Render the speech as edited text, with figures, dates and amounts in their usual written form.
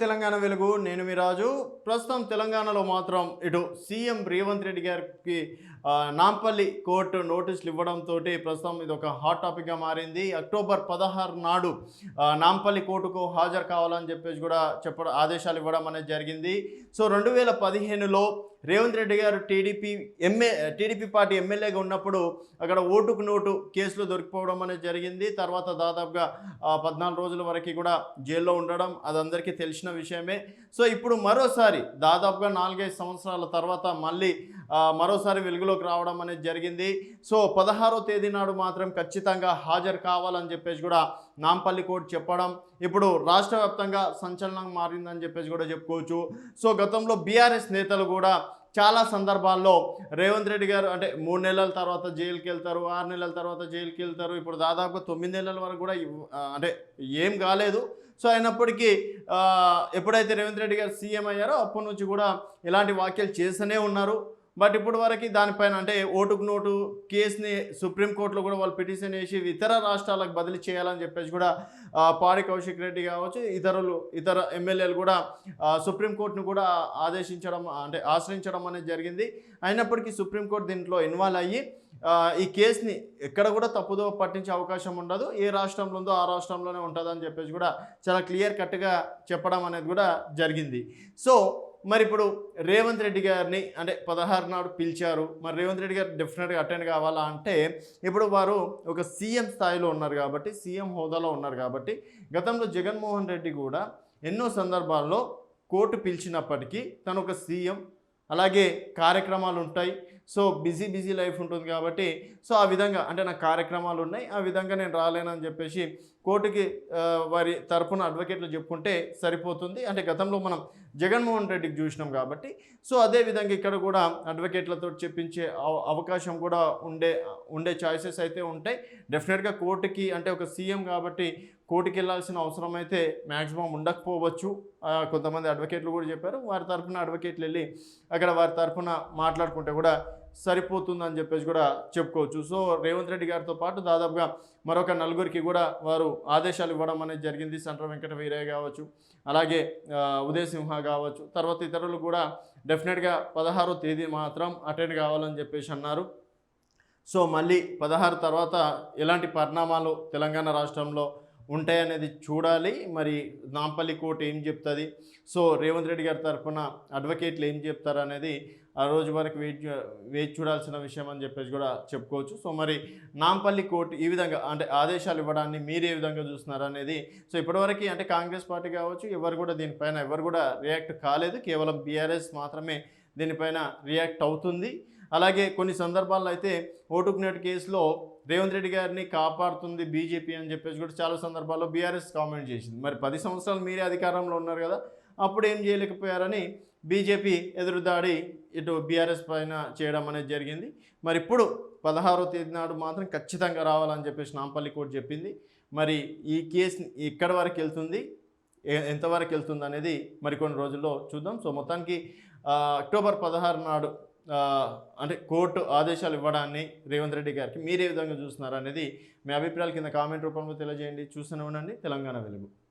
తెలంగాణ వెలుగు. నేను మీ రాజు. ప్రస్తుతం తెలంగాణలో మాత్రం ఇటు సీఎం రేవంత్ రెడ్డి గారికి నాంపల్లి కోర్టు నోటీసులు ఇవ్వడంతోటి ప్రస్తుతం ఇది ఒక హాట్ టాపిక్గా మారింది. అక్టోబర్ 16 నాడు నాంపల్లి కోర్టుకు హాజరు కావాలని చెప్పేసి కూడా ఆదేశాలు ఇవ్వడం అనేది జరిగింది. సో 2015లో రేవంత్ రెడ్డి గారు టీడీపీ పార్టీ ఎమ్మెల్యేగా ఉన్నప్పుడు అక్కడ ఓటుకు నోటు కేసులో దొరికిపోవడం అనేది జరిగింది. తర్వాత దాదాపుగా 14 రోజుల వరకు కూడా జైల్లో ఉండడం అది అందరికీ తెలిసిన విషయమే. సో ఇప్పుడు మరోసారి దాదాపుగా 4-5 సంవత్సరాల తర్వాత మళ్ళీ మరోసారి వెలుగులోకి రావడం అనేది జరిగింది. సో 16వ తేదీ నాడు మాత్రం ఖచ్చితంగా హాజరు కావాలని చెప్పేసి కూడా నాంపల్లి కోర్టు చెప్పడం ఇప్పుడు రాష్ట్ర వ్యాప్తంగా సంచలనం మారిందని చెప్పేసి కూడా చెప్పుకోవచ్చు. సో గతంలో బీఆర్ఎస్ నేతలు కూడా చాలా సందర్భాల్లో రేవంత్ రెడ్డి గారు అంటే 3 నెలల తర్వాత జైలుకి వెళ్తారు, 6 నెలల తర్వాత జైలుకి వెళ్తారు. ఇప్పుడు దాదాపుగా 9 నెలల వరకు కూడా అంటే ఏం కాలేదు. సో అయినప్పటికీ ఎప్పుడైతే రేవంత్ రెడ్డి గారు సీఎం అయ్యారో అప్పటి నుంచి కూడా ఇలాంటి వ్యాఖ్యలు చేస్తూనే ఉన్నారు. బట్ ఇప్పుడు వరకు దానిపైన అంటే ఓటుకు నోటు కేసుని సుప్రీంకోర్టులో కూడా వాళ్ళు పిటిషన్ వేసి ఇతర రాష్ట్రాలకు బదిలీ చేయాలని చెప్పేసి కూడా పాడి కౌశిక్ రెడ్డి కావచ్చు ఇతర ఎమ్మెల్యేలు కూడా సుప్రీంకోర్టును కూడా ఆశ్రయించడం అనేది జరిగింది. అయినప్పటికీ సుప్రీంకోర్టు దీంట్లో ఇన్వాల్వ్ అయ్యి ఈ కేసుని ఎక్కడ కూడా తప్పుదో పట్టించే అవకాశం ఉండదు, ఏ రాష్ట్రంలో ఉందో ఆ రాష్ట్రంలోనే ఉంటుందని చెప్పేసి కూడా చాలా క్లియర్ కట్గా చెప్పడం అనేది కూడా జరిగింది. సో మరి ఇప్పుడు రేవంత్ రెడ్డి గారిని అంటే 16 నాడు పిలిచారు. మరి రేవంత్ రెడ్డి గారు డెఫినెట్గా అటెండ్ కావాలా అంటే ఇప్పుడు వారు ఒక సీఎం స్థాయిలో ఉన్నారు కాబట్టి, సీఎం హోదాలో ఉన్నారు కాబట్టి, గతంలో జగన్మోహన్ రెడ్డి కూడా ఎన్నో సందర్భాల్లో కోర్టు పిలిచినప్పటికీ తను ఒక సీఎం, అలాగే కార్యక్రమాలు ఉంటాయి. సో బిజీ లైఫ్ ఉంటుంది కాబట్టి సో ఆ విధంగా అంటే నాకు కార్యక్రమాలు ఉన్నాయి, ఆ విధంగా నేను రాలేనని చెప్పేసి కోర్టుకి వారి తరపున అడ్వకేట్లు చెప్పుకుంటే సరిపోతుంది. అంటే గతంలో మనం జగన్మోహన్ రెడ్డికి చూసినాం కాబట్టి సో అదేవిధంగా ఇక్కడ కూడా అడ్వకేట్లతో చెప్పించే అవకాశం కూడా ఉండే ఛాయిసెస్ అయితే ఉంటాయి. డెఫినెట్గా కోర్టుకి అంటే ఒక సీఎం కాబట్టి కోర్టుకి వెళ్ళాల్సిన అవసరం అయితే మ్యాక్సిమం ఉండకపోవచ్చు. కొంతమంది అడ్వకేట్లు కూడా చెప్పారు వారి తరఫున అడ్వకేట్లు వెళ్ళి అక్కడ వారి తరఫున మాట్లాడుకుంటే కూడా సరిపోతుందని చెప్పేసి కూడా చెప్పుకోవచ్చు. సో రేవంత్ రెడ్డి గారితో పాటు దాదాపుగా మరొక 4గురికి కూడా వారు ఆదేశాలు ఇవ్వడం అనేది జరిగింది. సంట్ర వెంకట వీరయ్య కావచ్చు, అలాగే ఉదయ్ సింహ కావచ్చు, తర్వాత ఇతరులు కూడా డెఫినెట్గా 16వ తేదీ మాత్రం అటెండ్ కావాలని చెప్పేసి అన్నారు. సో మళ్ళీ 16 తర్వాత ఎలాంటి పరిణామాలు తెలంగాణ రాష్ట్రంలో ఉంటాయనేది చూడాలి. మరి నాంపల్లి కోర్టు ఏం చెప్తుంది, సో రేవంత్ రెడ్డి గారి తరఫున అడ్వకేట్లు ఏం చెప్తారు అనేది ఆ రోజు వరకు వేచి చూడాల్సిన విషయం అని చెప్పేసి కూడా చెప్పుకోవచ్చు. సో మరి నాంపల్లి కోర్టు ఈ విధంగా అంటే ఆదేశాలు ఇవ్వడాన్ని మీరు ఏ విధంగా చూస్తున్నారు అనేది సో ఇప్పటివరకు అంటే కాంగ్రెస్ పార్టీ కావచ్చు ఎవరు కూడా దీనిపైన ఎవరు కూడా రియాక్ట్ కాలేదు. కేవలం బీఆర్ఎస్ మాత్రమే దీనిపైన రియాక్ట్ అవుతుంది. అలాగే కొన్ని సందర్భాల్లో అయితే ఓటుకు నోటు కేసులో రేవంత్ రెడ్డి గారిని కాపాడుతుంది బీజేపీ అని చెప్పేసి కూడా చాలా సందర్భాల్లో బీఆర్ఎస్ కామెంట్ చేసింది. మరి 10 సంవత్సరాలు మీరే అధికారంలో ఉన్నారు కదా, అప్పుడు ఏం చేయలేకపోయారని బీజేపీ ఎదురుదాడి ఇటు బీఆర్ఎస్ పైన చేయడం అనేది జరిగింది. మరి ఇప్పుడు 16వ తేదీ నాడు మాత్రం ఖచ్చితంగా రావాలని చెప్పేసి నాంపల్లి కోర్టు చెప్పింది. మరి ఈ కేసు ఎక్కడి వరకు వెళ్తుంది, ఎంతవరకు వెళ్తుంది అనేది మరికొన్ని రోజుల్లో చూద్దాం. సో మొత్తానికి అక్టోబర్ 16 నాడు అంటే కోర్టు ఆదేశాలు ఇవ్వడాన్ని రేవంత్ రెడ్డి గారికి మీరు ఏ విధంగా చూస్తున్నారు అనేది మీ అభిప్రాయాలు కింద కామెంట్ రూపంలో తెలియజేయండి. చూస్తూనే ఉండండి తెలంగాణ వెలుగు.